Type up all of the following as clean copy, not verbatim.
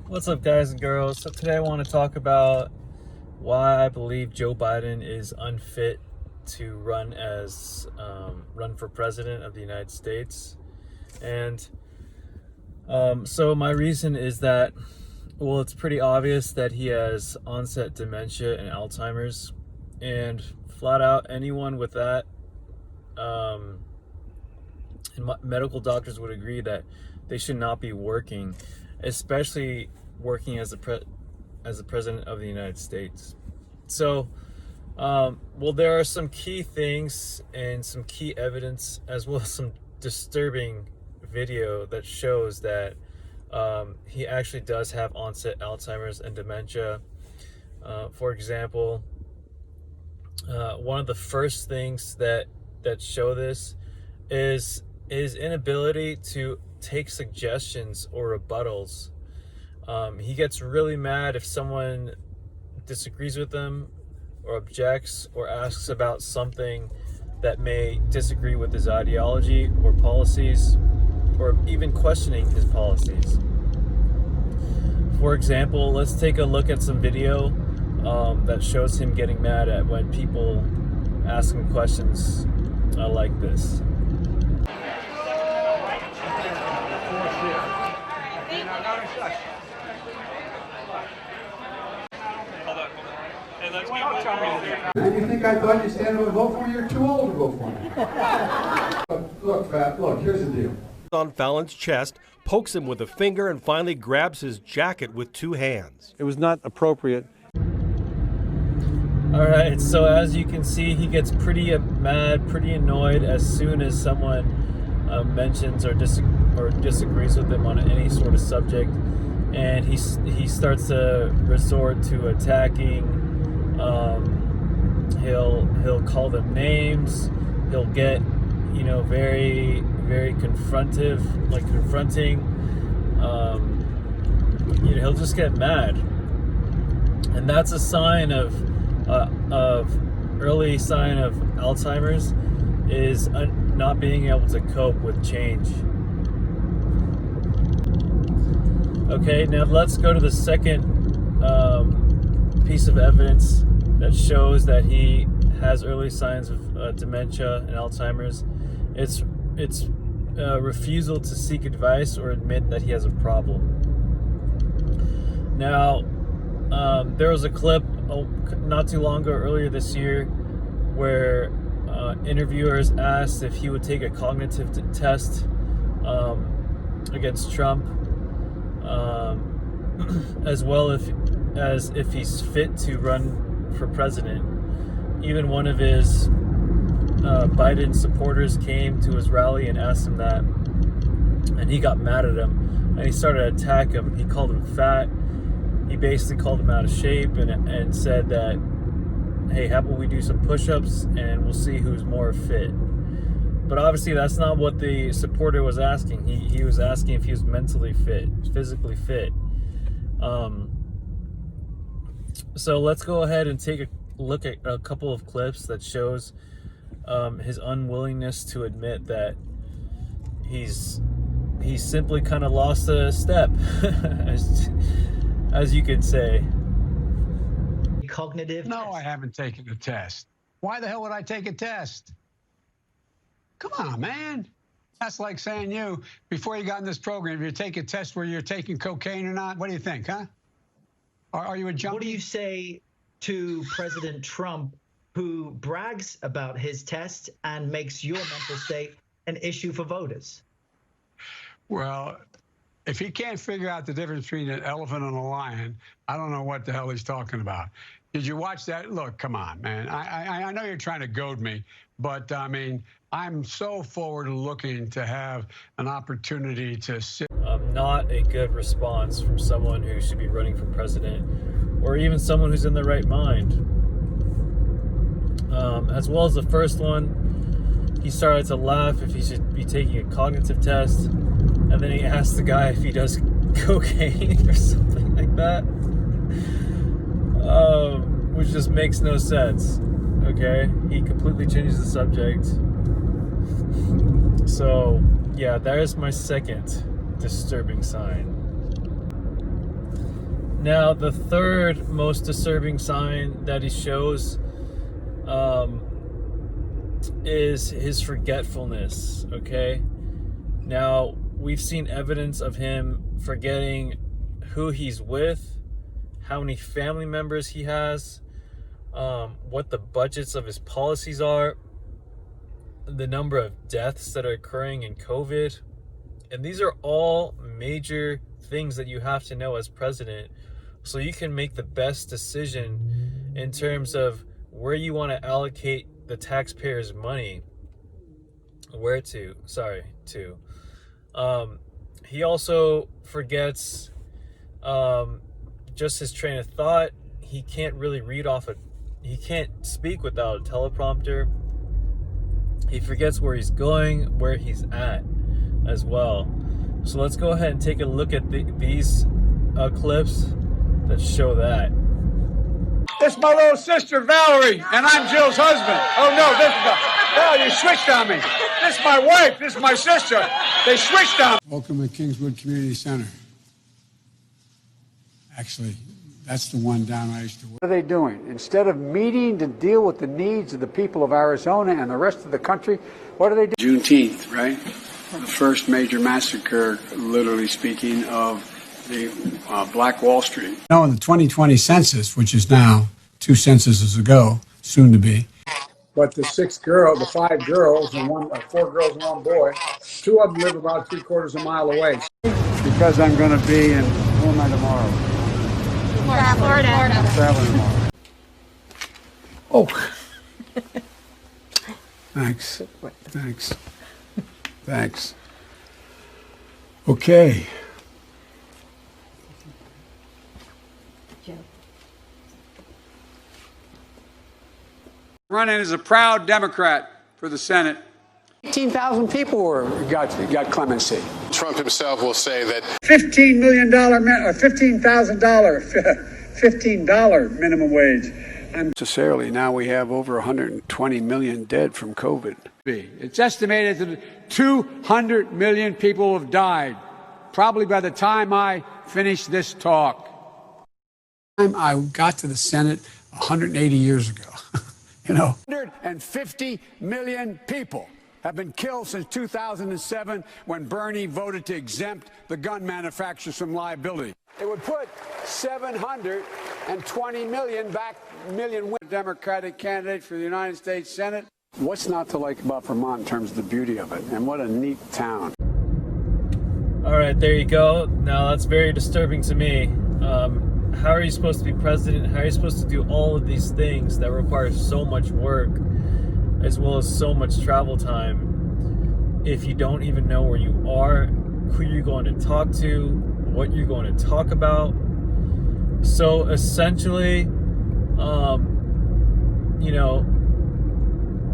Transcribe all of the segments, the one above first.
What's up, guys and girls? So today I want to talk about why I believe Joe Biden is unfit to run for president of the United States. And so my reason is that, well, it's pretty obvious that he has onset dementia and Alzheimer's, and flat out anyone with that, and medical doctors would agree that they should not be working, especially working as the president of the United States. So, well, there are some key things and some key evidence, as well as some disturbing video that shows that he actually does have onset Alzheimer's and dementia. For example, one of the first things that show this is his inability to take suggestions or rebuttals. He gets really mad if someone disagrees with him or objects or asks about something that may disagree with his ideology or policies, or even questioning his policies. For example, let's take a look at some video that shows him getting mad at when people ask him questions like this. Man, you think I thought you'd stand up and vote for me? You're too old to vote for me. Look, Pat, look, here's the deal. On Fallon's chest, pokes him with a finger, and finally grabs his jacket with two hands. It was not appropriate. All right, so as you can see, he gets pretty mad, pretty annoyed as soon as someone mentions or disagrees with him on any sort of subject, and he starts to resort to attacking. He'll call them names. He'll get, very, very confronting. He'll just get mad, and that's a sign of early sign of Alzheimer's, is not being able to cope with change. Okay, now let's go to the second piece of evidence that shows that he has early signs of dementia and Alzheimer's. It's refusal to seek advice or admit that he has a problem. Now, there was a clip not too long ago, earlier this year, where interviewers asked if he would take a cognitive test against Trump, as well as if he's fit to run for president. Even one of his Biden supporters came to his rally and asked him that, and he got mad at him and he started to attack him. He called him fat. He basically called him out of shape and said that, hey, how about we do some push-ups and we'll see who's more fit. But obviously that's not what the supporter was asking. He was asking if he was mentally fit, physically fit. So let's go ahead and take a look at a couple of clips that shows his unwillingness to admit that he's simply kind of lost a step, as you could say. Cognitive No, test. I haven't taken the test. Why the hell would I take a test? Come on, man. That's like saying before you got in this program, you take a test where you're taking cocaine or not. What do you think, huh? Are you a junkie? What do you say to President Trump, who brags about his test and makes your mental state an issue for voters? Well, if he can't figure out the difference between an elephant and a lion, I don't know what the hell he's talking about. Did you watch that? Look, come on, man. I know you're trying to goad me, but I mean, I'm so forward looking to have an opportunity to sit. Not a good response from someone who should be running for president, or even someone who's in the right mind. As well as the first one, he started to laugh if he should be taking a cognitive test, and then he asked the guy if he does cocaine or something like that, which just makes no sense. Okay, he completely changes the subject. So yeah, that is my second disturbing sign. Now, the third most disturbing sign that he shows is his forgetfulness, okay? Now, we've seen evidence of him forgetting who he's with, how many family members he has, what the budgets of his policies are, the number of deaths that are occurring in COVID. And these are all major things that you have to know as president so you can make the best decision in terms of where you want to allocate the taxpayers' money. He also forgets just his train of thought. He can't really he can't speak without a teleprompter. He forgets where he's going, where he's at as well. So let's go ahead and take a look at these clips that show that. This is my little sister, Valerie, and I'm Jill's husband. Oh, no, you switched on me. This is my wife. This is my sister. They switched on me. Welcome to Kingswood Community Center. Actually, that's the one down I used to work. What are they doing? Instead of meeting to deal with the needs of the people of Arizona and the rest of the country, what are they doing? Juneteenth, right? The first major massacre, literally speaking, of the Black Wall Street. No, in the 2020 census, which is now 2 censuses ago, soon to be. But the 5 girls and 4 girls and 1 boy, 2 of them live about 3/4 of a mile away. Because I'm going to be in, who am I tomorrow? Florida. Traveling tomorrow. Oh. Thanks. Okay. Running as a proud Democrat for the Senate. 18,000 people got clemency. Trump himself will say that $15 million, $15 minimum wage. Necessarily, now we have over 120 million dead from COVID. It's estimated that 200 million people have died, probably by the time I finish this talk. I got to the Senate 180 years ago. 150 million people have been killed since 2007 when Bernie voted to exempt the gun manufacturers from liability. It would put 720 million Democratic candidate for the United States Senate. What's not to like about Vermont in terms of the beauty of it? And what a neat town. All right, there you go. Now that's very disturbing to me. How are you supposed to be president? How are you supposed to do all of these things that require so much work as well as so much travel time if you don't even know where you are, who you're going to talk to, what you're going to talk about? So essentially,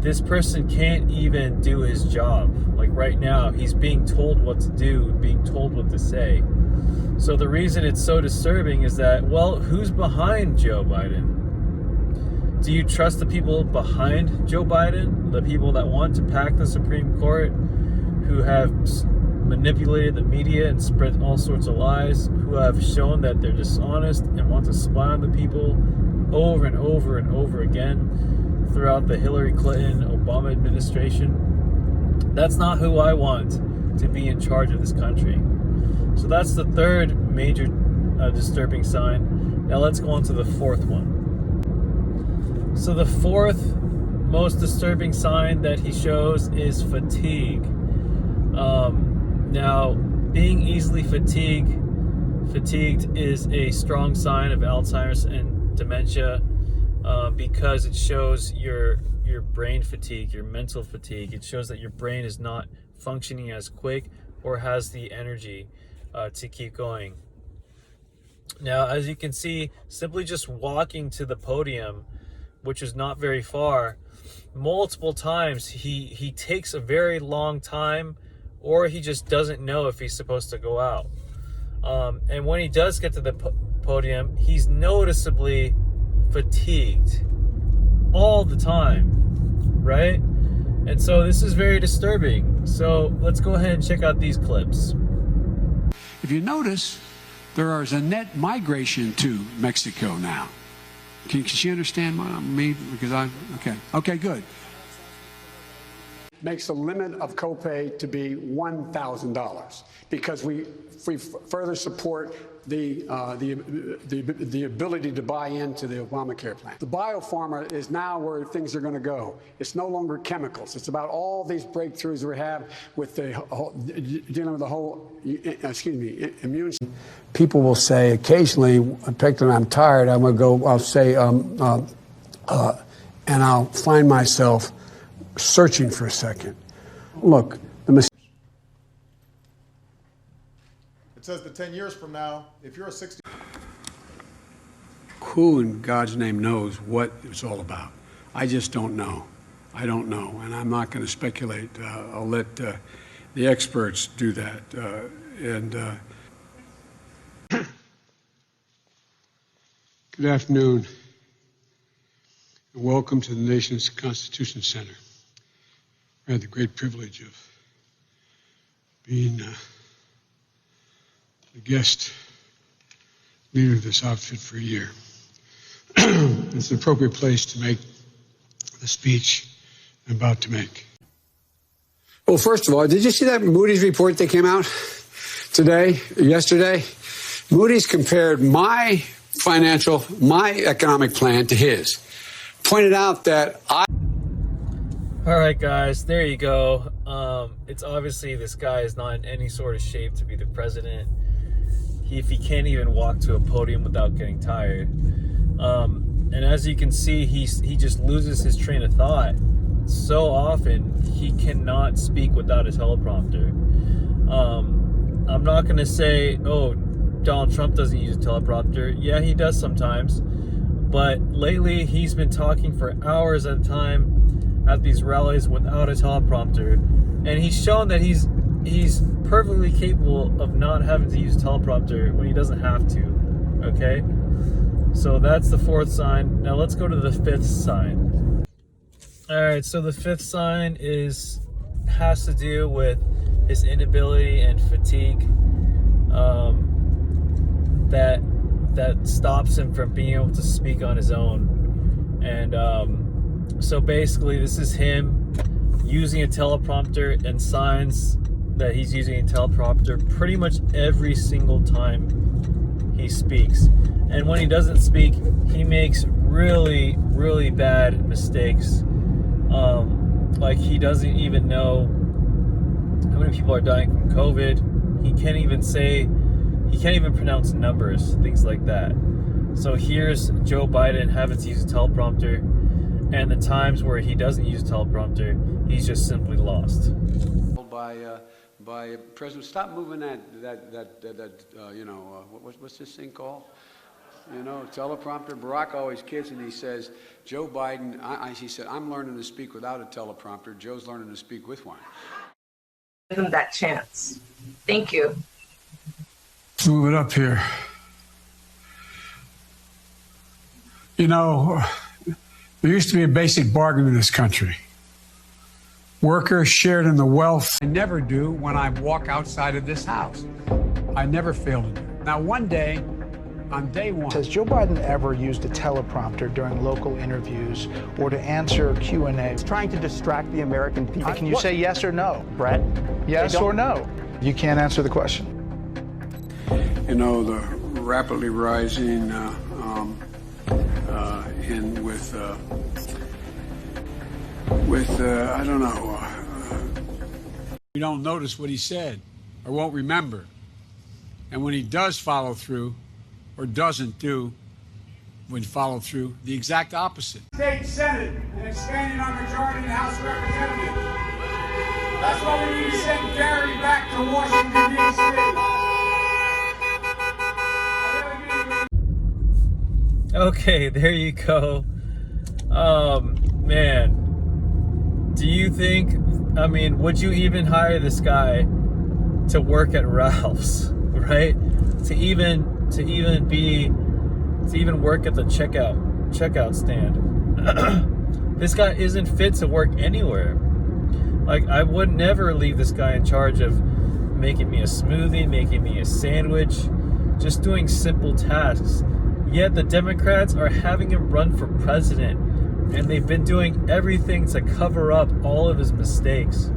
this person can't even do his job. Like right now, he's being told what to do, being told what to say. So the reason it's so disturbing is that, well, who's behind Joe Biden? Do you trust the people behind Joe Biden? The people that want to pack the Supreme Court, who have manipulated the media and spread all sorts of lies, who have shown that they're dishonest and want to spy on the people over and over and over again throughout the Hillary Clinton, Obama administration? That's not who I want to be in charge of this country. So that's the third major disturbing sign. Now let's go on to the fourth one. So the fourth most disturbing sign that he shows is fatigue. Now, being easily fatigued is a strong sign of Alzheimer's and dementia because it shows your brain fatigue, your mental fatigue. It shows that your brain is not functioning as quick or has the energy to keep going. Now, as you can see, simply just walking to the podium, which is not very far, multiple times he takes a very long time, or he just doesn't know if he's supposed to go out. And when he does get to the podium, he's noticeably fatigued all the time, right? And so this is very disturbing. So let's go ahead and check out these clips. If you notice, There is a net migration to Mexico now. Can she understand me? Because okay, good. Makes the limit of copay to be $1,000 because we further support the ability to buy into the Obamacare plan. The biopharma is now where things are going to go. It's no longer chemicals. It's about all these breakthroughs we have with dealing with the whole, immune. People will say occasionally, particularly when I'm tired, I'll say, and I'll find myself searching for a second. Look, it says that 10 years from now, if you're a 60. Who in God's name knows what it's all about? I just don't know. I don't know, and I'm not going to speculate. I'll let the experts do that. Good afternoon, and welcome to the nation's Constitution Center. I had the great privilege of being the guest leader of this outfit for a year. It's an appropriate place to make the speech I'm about to make. Well, first of all, did you see that Moody's report that came out yesterday? Moody's compared my economic plan to his. Pointed out that All right, guys, there you go. It's obviously this guy is not in any sort of shape to be the president. If he can't even walk to a podium without getting tired. And as you can see, he just loses his train of thought so often. He cannot speak without a teleprompter. I'm not going to say, oh, Donald Trump doesn't use a teleprompter. Yeah, he does sometimes. But lately, he's been talking for hours at a time at these rallies without a teleprompter, and he's shown that he's perfectly capable of not having to use a teleprompter when he doesn't have to. Okay, so that's the fourth sign. Now let's go to the fifth sign. All right, so the fifth sign has to do with his inability and fatigue that stops him from being able to speak on his own. And so basically, this is him using a teleprompter and signs that he's using a teleprompter pretty much every single time he speaks. And when he doesn't speak, he makes really, really bad mistakes. Like he doesn't even know how many people are dying from COVID. He can't even pronounce numbers, things like that. So here's Joe Biden having to use a teleprompter. And the times where he doesn't use teleprompter, he's just simply lost. By President, stop moving what's this thing called? Teleprompter. Barack always kids and he says, Joe Biden, he said, I'm learning to speak without a teleprompter. Joe's learning to speak with one. Give him that chance. Thank you. Let's move it up here. There used to be a basic bargain in this country. Workers shared in the wealth. I never do when I walk outside of this house. I never fail to do it. Now, one day, on day one. Has Joe Biden ever used a teleprompter during local interviews or to answer Q&A? It's trying to distract the American people. Can you say yes or no? Brett? Yes or no? You can't answer the question. The rapidly rising I don't know. We don't notice what he said or won't remember. And when he does follow through or doesn't do when follow through, the exact opposite. State Senate and expanding our majority in the House of Representatives. That's why we need to send Gary back to Washington, D.C. Okay, there you go. Man. Do you think, would you even hire this guy to work at Ralph's, right? To even work at the checkout stand. This guy isn't fit to work anywhere. Like, I would never leave this guy in charge of making me a smoothie, making me a sandwich, just doing simple tasks. Yet the Democrats are having him run for president, and they've been doing everything to cover up all of his mistakes.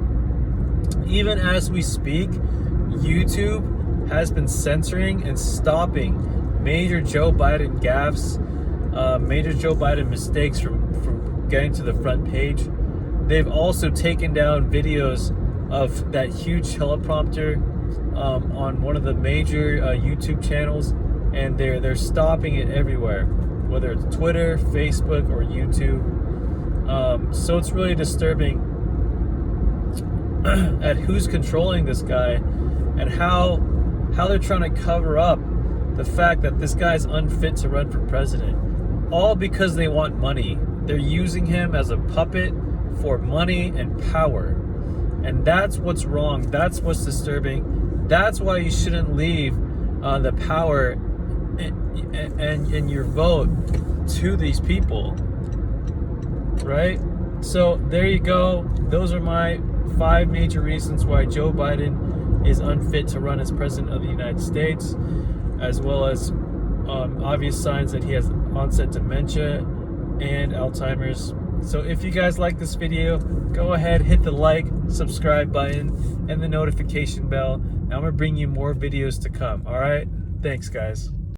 Even as we speak, YouTube has been censoring and stopping major Joe Biden gaffes, major Joe Biden mistakes from getting to the front page. They've also taken down videos of that huge teleprompter on one of the major YouTube channels, and they're stopping it everywhere, whether it's Twitter, Facebook, or YouTube. So it's really disturbing at who's controlling this guy and how they're trying to cover up the fact that this guy's unfit to run for president, all because they want money. They're using him as a puppet for money and power, and that's what's wrong. That's what's disturbing. That's why you shouldn't leave the power and your vote to these people, right? So there you go. Those are my 5 major reasons why Joe Biden is unfit to run as president of the United States, as well as obvious signs that he has onset dementia and Alzheimer's. So if you guys like this video, go ahead, hit the like, subscribe button, and the notification bell. And I'm gonna bring you more videos to come. All right, thanks guys.